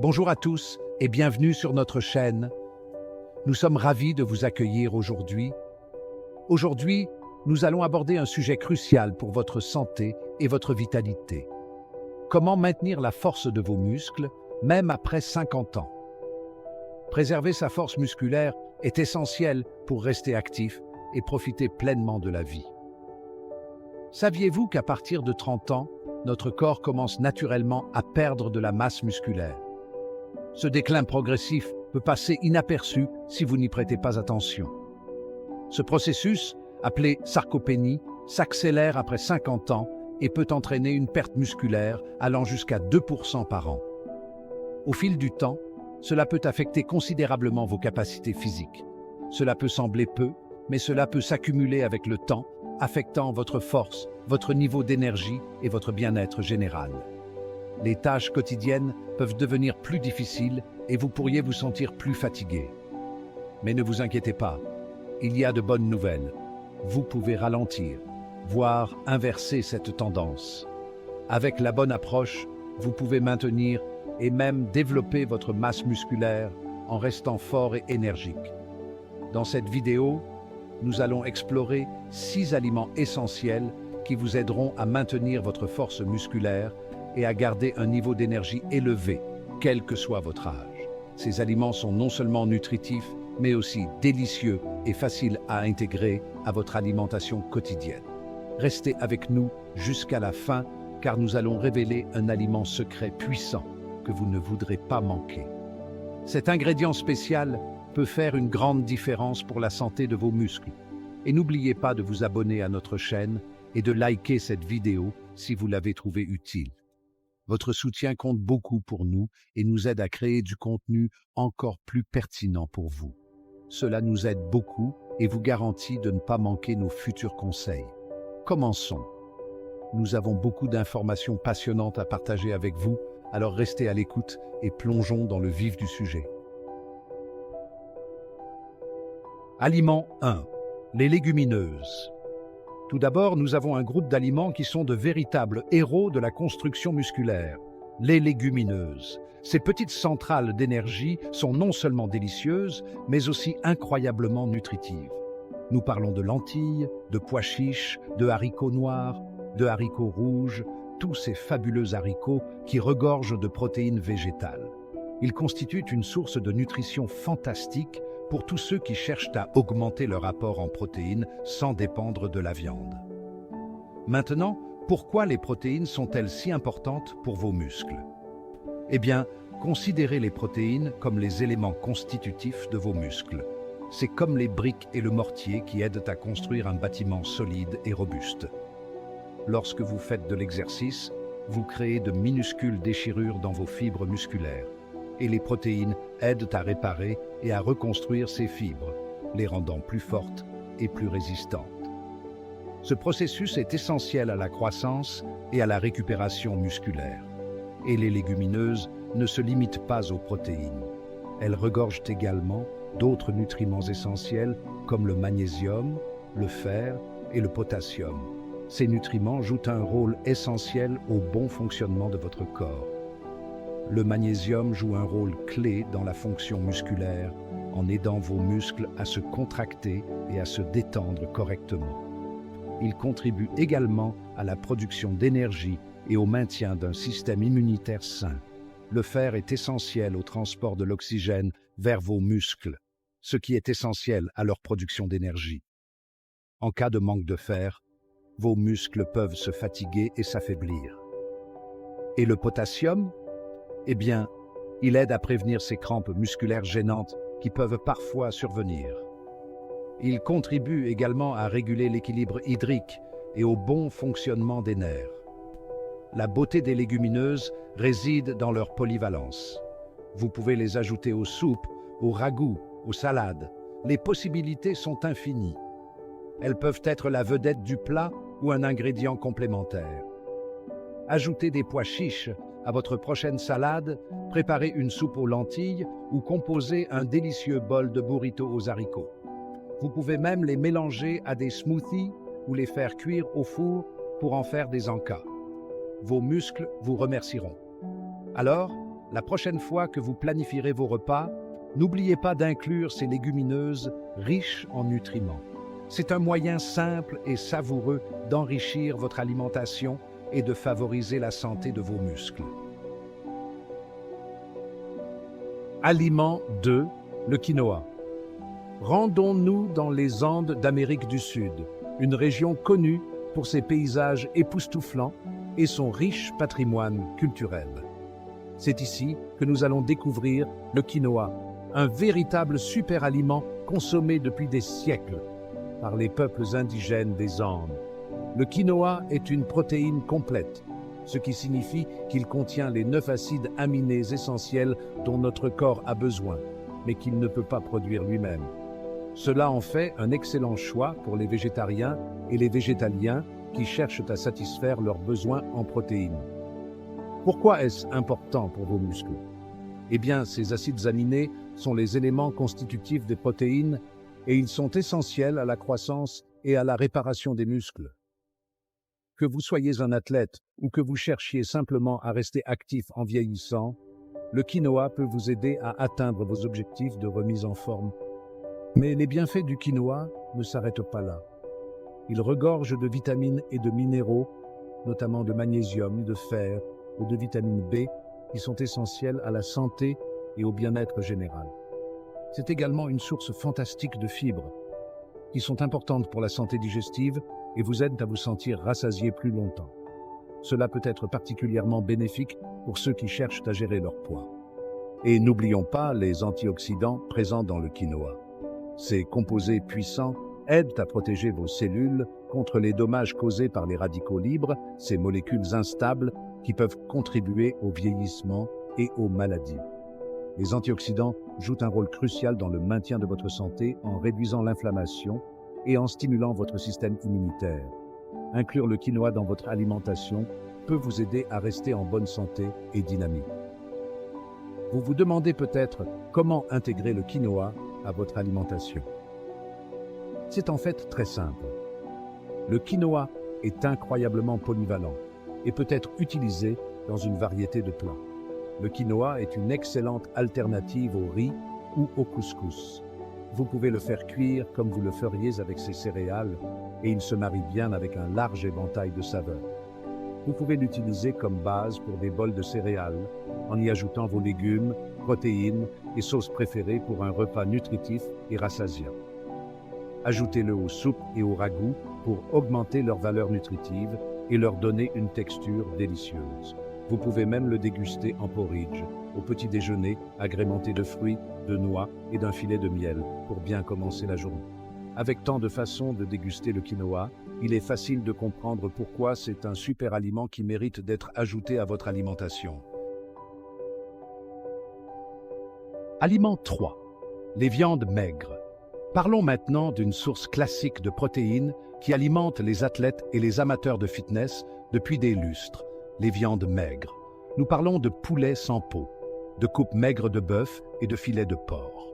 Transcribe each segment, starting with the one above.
Bonjour à tous et bienvenue sur notre chaîne. Nous sommes ravis de vous accueillir aujourd'hui. Aujourd'hui, nous allons aborder un sujet crucial pour votre santé et votre vitalité. Comment maintenir la force de vos muscles, même après 50 ans? Préserver sa force musculaire est essentiel pour rester actif et profiter pleinement de la vie. Saviez-vous qu'à partir de 30 ans, notre corps commence naturellement à perdre de la masse musculaire? Ce déclin progressif peut passer inaperçu si vous n'y prêtez pas attention. Ce processus, appelé sarcopénie, s'accélère après 50 ans et peut entraîner une perte musculaire allant jusqu'à 2% par an. Au fil du temps, cela peut affecter considérablement vos capacités physiques. Cela peut sembler peu, mais cela peut s'accumuler avec le temps, affectant votre force, votre niveau d'énergie et votre bien-être général. Les tâches quotidiennes peuvent devenir plus difficiles et vous pourriez vous sentir plus fatigué. Mais ne vous inquiétez pas, il y a de bonnes nouvelles. Vous pouvez ralentir, voire inverser cette tendance. Avec la bonne approche, vous pouvez maintenir et même développer votre masse musculaire en restant fort et énergique. Dans cette vidéo, nous allons explorer 6 aliments essentiels qui vous aideront à maintenir votre force musculaire et à garder un niveau d'énergie élevé, quel que soit votre âge. Ces aliments sont non seulement nutritifs, mais aussi délicieux et faciles à intégrer à votre alimentation quotidienne. Restez avec nous jusqu'à la fin, car nous allons révéler un aliment secret puissant que vous ne voudrez pas manquer. Cet ingrédient spécial peut faire une grande différence pour la santé de vos muscles. Et n'oubliez pas de vous abonner à notre chaîne et de liker cette vidéo si vous l'avez trouvée utile. Votre soutien compte beaucoup pour nous et nous aide à créer du contenu encore plus pertinent pour vous. Cela nous aide beaucoup et vous garantit de ne pas manquer nos futurs conseils. Commençons. Nous avons beaucoup d'informations passionnantes à partager avec vous, alors restez à l'écoute et plongeons dans le vif du sujet. Aliment 1. Les légumineuses. Tout d'abord, nous avons un groupe d'aliments qui sont de véritables héros de la construction musculaire, les légumineuses. Ces petites centrales d'énergie sont non seulement délicieuses, mais aussi incroyablement nutritives. Nous parlons de lentilles, de pois chiches, de haricots noirs, de haricots rouges, tous ces fabuleux haricots qui regorgent de protéines végétales. Ils constituent une source de nutrition fantastique pour tous ceux qui cherchent à augmenter leur apport en protéines sans dépendre de la viande. Maintenant, pourquoi les protéines sont-elles si importantes pour vos muscles? Eh bien, considérez les protéines comme les éléments constitutifs de vos muscles. C'est comme les briques et le mortier qui aident à construire un bâtiment solide et robuste. Lorsque vous faites de l'exercice, vous créez de minuscules déchirures dans vos fibres musculaires. Et les protéines aident à réparer et à reconstruire ces fibres, les rendant plus fortes et plus résistantes. Ce processus est essentiel à la croissance et à la récupération musculaire. Et les légumineuses ne se limitent pas aux protéines. Elles regorgent également d'autres nutriments essentiels comme le magnésium, le fer et le potassium. Ces nutriments jouent un rôle essentiel au bon fonctionnement de votre corps. Le magnésium joue un rôle clé dans la fonction musculaire en aidant vos muscles à se contracter et à se détendre correctement. Il contribue également à la production d'énergie et au maintien d'un système immunitaire sain. Le fer est essentiel au transport de l'oxygène vers vos muscles, ce qui est essentiel à leur production d'énergie. En cas de manque de fer, vos muscles peuvent se fatiguer et s'affaiblir. Et le potassium? Eh bien, il aide à prévenir ces crampes musculaires gênantes qui peuvent parfois survenir. Il contribue également à réguler l'équilibre hydrique et au bon fonctionnement des nerfs. La beauté des légumineuses réside dans leur polyvalence. Vous pouvez les ajouter aux soupes, aux ragoûts, aux salades. Les possibilités sont infinies. Elles peuvent être la vedette du plat ou un ingrédient complémentaire. Ajoutez des pois chiches à votre prochaine salade, préparez une soupe aux lentilles ou composez un délicieux bol de burrito aux haricots. Vous pouvez même les mélanger à des smoothies ou les faire cuire au four pour en faire des encas. Vos muscles vous remercieront. Alors, La prochaine fois que vous planifierez vos repas, n'oubliez pas d'inclure ces légumineuses riches en nutriments. C'est un moyen simple et savoureux d'enrichir votre alimentation et de favoriser la santé de vos muscles. Aliment 2, le quinoa. Rendons-nous dans les Andes d'Amérique du Sud, une région connue pour ses paysages époustouflants et son riche patrimoine culturel. C'est ici que nous allons découvrir le quinoa, un véritable super-aliment consommé depuis des siècles par les peuples indigènes des Andes. Le quinoa est une protéine complète, ce qui signifie qu'il contient les 9 acides aminés essentiels dont notre corps a besoin, mais qu'il ne peut pas produire lui-même. Cela en fait un excellent choix pour les végétariens et les végétaliens qui cherchent à satisfaire leurs besoins en protéines. Pourquoi est-ce important pour vos muscles? Eh bien, ces acides aminés sont les éléments constitutifs des protéines et ils sont essentiels à la croissance et à la réparation des muscles. Que vous soyez un athlète ou que vous cherchiez simplement à rester actif en vieillissant, le quinoa peut vous aider à atteindre vos objectifs de remise en forme. Mais les bienfaits du quinoa ne s'arrêtent pas là. Il regorge de vitamines et de minéraux, notamment de magnésium, de fer ou de vitamine B, qui sont essentiels à la santé et au bien-être général. C'est également une source fantastique de fibres, qui sont importantes pour la santé digestive et vous aident à vous sentir rassasié plus longtemps. Cela peut être particulièrement bénéfique pour ceux qui cherchent à gérer leur poids. Et n'oublions pas les antioxydants présents dans le quinoa. Ces composés puissants aident à protéger vos cellules contre les dommages causés par les radicaux libres, ces molécules instables qui peuvent contribuer au vieillissement et aux maladies. Les antioxydants jouent un rôle crucial dans le maintien de votre santé en réduisant l'inflammation et en stimulant votre système immunitaire. Inclure le quinoa dans votre alimentation peut vous aider à rester en bonne santé et dynamique. Vous vous demandez peut-être comment intégrer le quinoa à votre alimentation. C'est en fait très simple. Le quinoa est incroyablement polyvalent et peut être utilisé dans une variété de plats. Le quinoa est une excellente alternative au riz ou au couscous. Vous pouvez le faire cuire comme vous le feriez avec ces céréales et il se marie bien avec un large éventail de saveurs. Vous pouvez l'utiliser comme base pour des bols de céréales en y ajoutant vos légumes, protéines et sauces préférées pour un repas nutritif et rassasiant. Ajoutez-le aux soupes et aux ragoûts pour augmenter leur valeur nutritive et leur donner une texture délicieuse. Vous pouvez même le déguster en porridge, au petit déjeuner, agrémenté de fruits, de noix et d'un filet de miel pour bien commencer la journée. Avec tant de façons de déguster le quinoa, il est facile de comprendre pourquoi c'est un super aliment qui mérite d'être ajouté à votre alimentation. Aliment 3. Les viandes maigres. Parlons maintenant d'une source classique de protéines qui alimente les athlètes et les amateurs de fitness depuis des lustres, les viandes maigres. Nous parlons de poulet sans peau, de coupes maigres de bœuf et de filets de porc.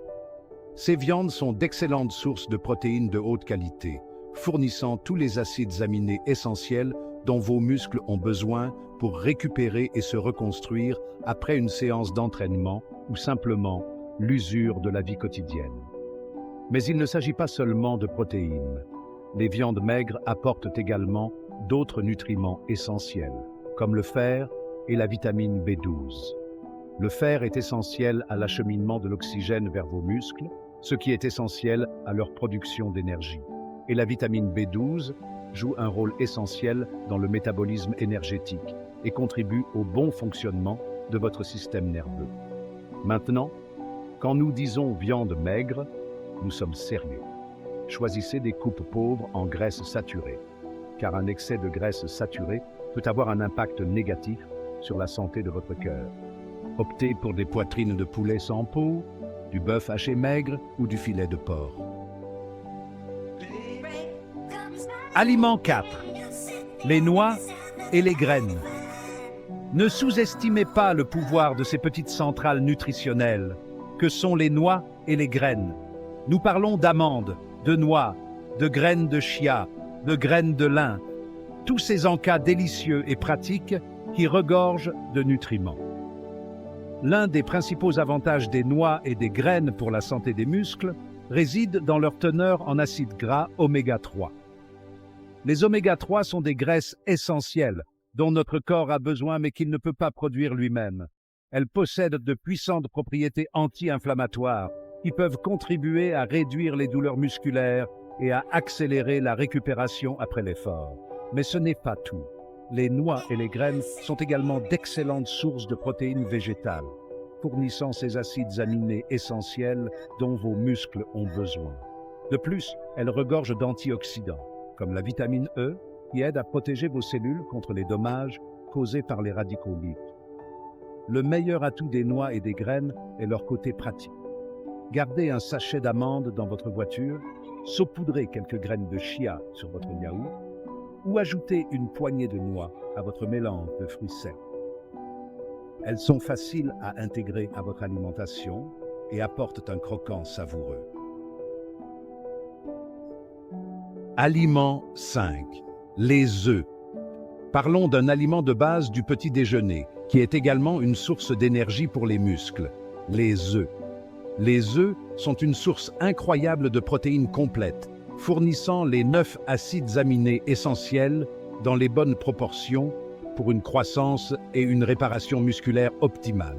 Ces viandes sont d'excellentes sources de protéines de haute qualité, fournissant tous les acides aminés essentiels dont vos muscles ont besoin pour récupérer et se reconstruire après une séance d'entraînement ou simplement l'usure de la vie quotidienne. Mais il ne s'agit pas seulement de protéines. Les viandes maigres apportent également d'autres nutriments essentiels, comme le fer et la vitamine B12. Le fer est essentiel à l'acheminement de l'oxygène vers vos muscles, ce qui est essentiel à leur production d'énergie. Et la vitamine B12 joue un rôle essentiel dans le métabolisme énergétique et contribue au bon fonctionnement de votre système nerveux. Maintenant, quand nous disons viande maigre, nous sommes sérieux. Choisissez des coupes pauvres en graisses saturées, car un excès de graisse saturée peut avoir un impact négatif sur la santé de votre cœur. Optez pour des poitrines de poulet sans peau, du bœuf haché maigre ou du filet de porc. Aliment 4. Les noix et les graines. Ne sous-estimez pas le pouvoir de ces petites centrales nutritionnelles que sont les noix et les graines. Nous parlons d'amandes, de noix, de graines de chia, de graines de lin, tous ces encas délicieux et pratiques qui regorgent de nutriments. L'un des principaux avantages des noix et des graines pour la santé des muscles réside dans leur teneur en acides gras oméga 3. Les oméga 3 sont des graisses essentielles dont notre corps a besoin mais qu'il ne peut pas produire lui-même. Elles possèdent de puissantes propriétés anti-inflammatoires qui peuvent contribuer à réduire les douleurs musculaires et à accélérer la récupération après l'effort. Mais ce n'est pas tout. Les noix et les graines sont également d'excellentes sources de protéines végétales, fournissant ces acides aminés essentiels dont vos muscles ont besoin. De plus, elles regorgent d'antioxydants, comme la vitamine E, qui aide à protéger vos cellules contre les dommages causés par les radicaux libres. Le meilleur atout des noix et des graines est leur côté pratique. Gardez un sachet d'amandes dans votre voiture, saupoudrez quelques graines de chia sur votre yaourt ou ajoutez une poignée de noix à votre mélange de fruits secs. Elles sont faciles à intégrer à votre alimentation et apportent un croquant savoureux. Aliment 5. Les œufs. Parlons d'un aliment de base du petit déjeuner, qui est également une source d'énergie pour les muscles, les œufs. Les œufs sont une source incroyable de protéines complètes, fournissant les 9 acides aminés essentiels dans les bonnes proportions pour une croissance et une réparation musculaire optimale.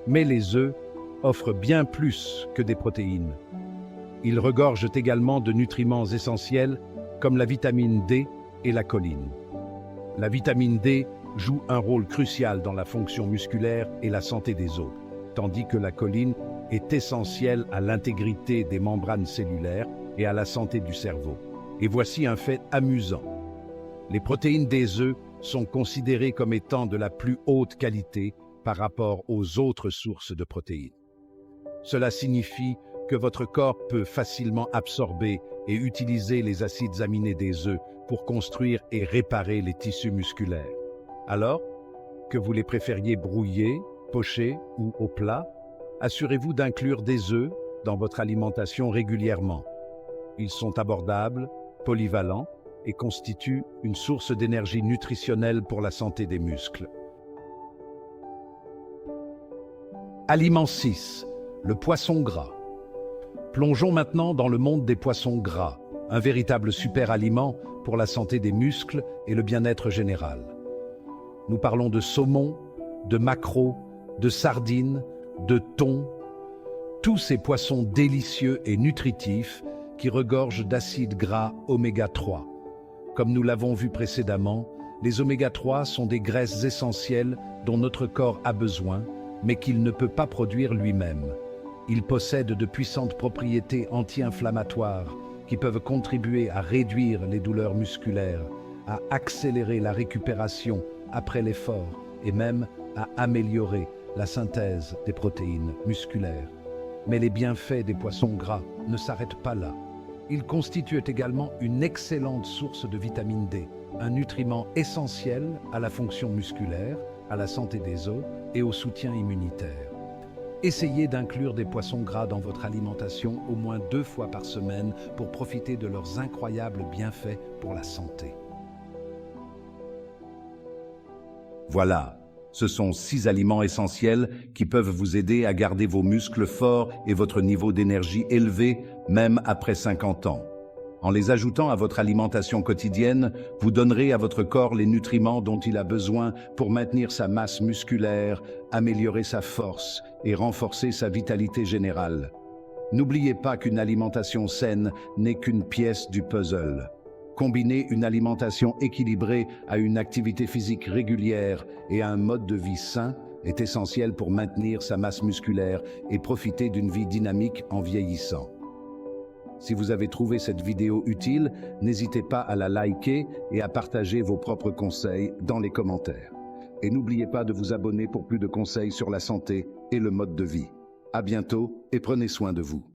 Mais les œufs offrent bien plus que des protéines. Ils regorgent également de nutriments essentiels comme la vitamine D et la choline. La vitamine D joue un rôle crucial dans la fonction musculaire et la santé des os, tandis que la choline est essentielle à l'intégrité des membranes cellulaires et à la santé du cerveau. Et voici un fait amusant. Les protéines des œufs sont considérées comme étant de la plus haute qualité par rapport aux autres sources de protéines. Cela signifie que votre corps peut facilement absorber et utiliser les acides aminés des œufs pour construire et réparer les tissus musculaires. Alors, que vous les préfériez brouillés, pochés ou au plat, assurez-vous d'inclure des œufs dans votre alimentation régulièrement. Ils sont abordables, polyvalents et constituent une source d'énergie nutritionnelle pour la santé des muscles. Aliment 6. Le poisson gras. Plongeons maintenant dans le monde des poissons gras, un véritable super aliment pour la santé des muscles et le bien-être général. Nous parlons de saumon, de maquereau, de sardines, de thon, tous ces poissons délicieux et nutritifs qui regorgent d'acides gras oméga 3. Comme nous l'avons vu précédemment, les oméga 3 sont des graisses essentielles dont notre corps a besoin, mais qu'il ne peut pas produire lui-même. Ils possèdent de puissantes propriétés anti-inflammatoires qui peuvent contribuer à réduire les douleurs musculaires, à accélérer la récupération après l'effort et même à améliorer la synthèse des protéines musculaires. Mais les bienfaits des poissons gras ne s'arrêtent pas là. Ils constituent également une excellente source de vitamine D, un nutriment essentiel à la fonction musculaire, à la santé des os et au soutien immunitaire. Essayez d'inclure des poissons gras dans votre alimentation au moins 2 fois par semaine pour profiter de leurs incroyables bienfaits pour la santé. Voilà, ce sont 6 aliments essentiels qui peuvent vous aider à garder vos muscles forts et votre niveau d'énergie élevé, même après 50 ans. En les ajoutant à votre alimentation quotidienne, vous donnerez à votre corps les nutriments dont il a besoin pour maintenir sa masse musculaire, améliorer sa force et renforcer sa vitalité générale. N'oubliez pas qu'une alimentation saine n'est qu'une pièce du puzzle. Combiner une alimentation équilibrée à une activité physique régulière et à un mode de vie sain est essentiel pour maintenir sa masse musculaire et profiter d'une vie dynamique en vieillissant. Si vous avez trouvé cette vidéo utile, n'hésitez pas à la liker et à partager vos propres conseils dans les commentaires. Et n'oubliez pas de vous abonner pour plus de conseils sur la santé et le mode de vie. À bientôt et prenez soin de vous.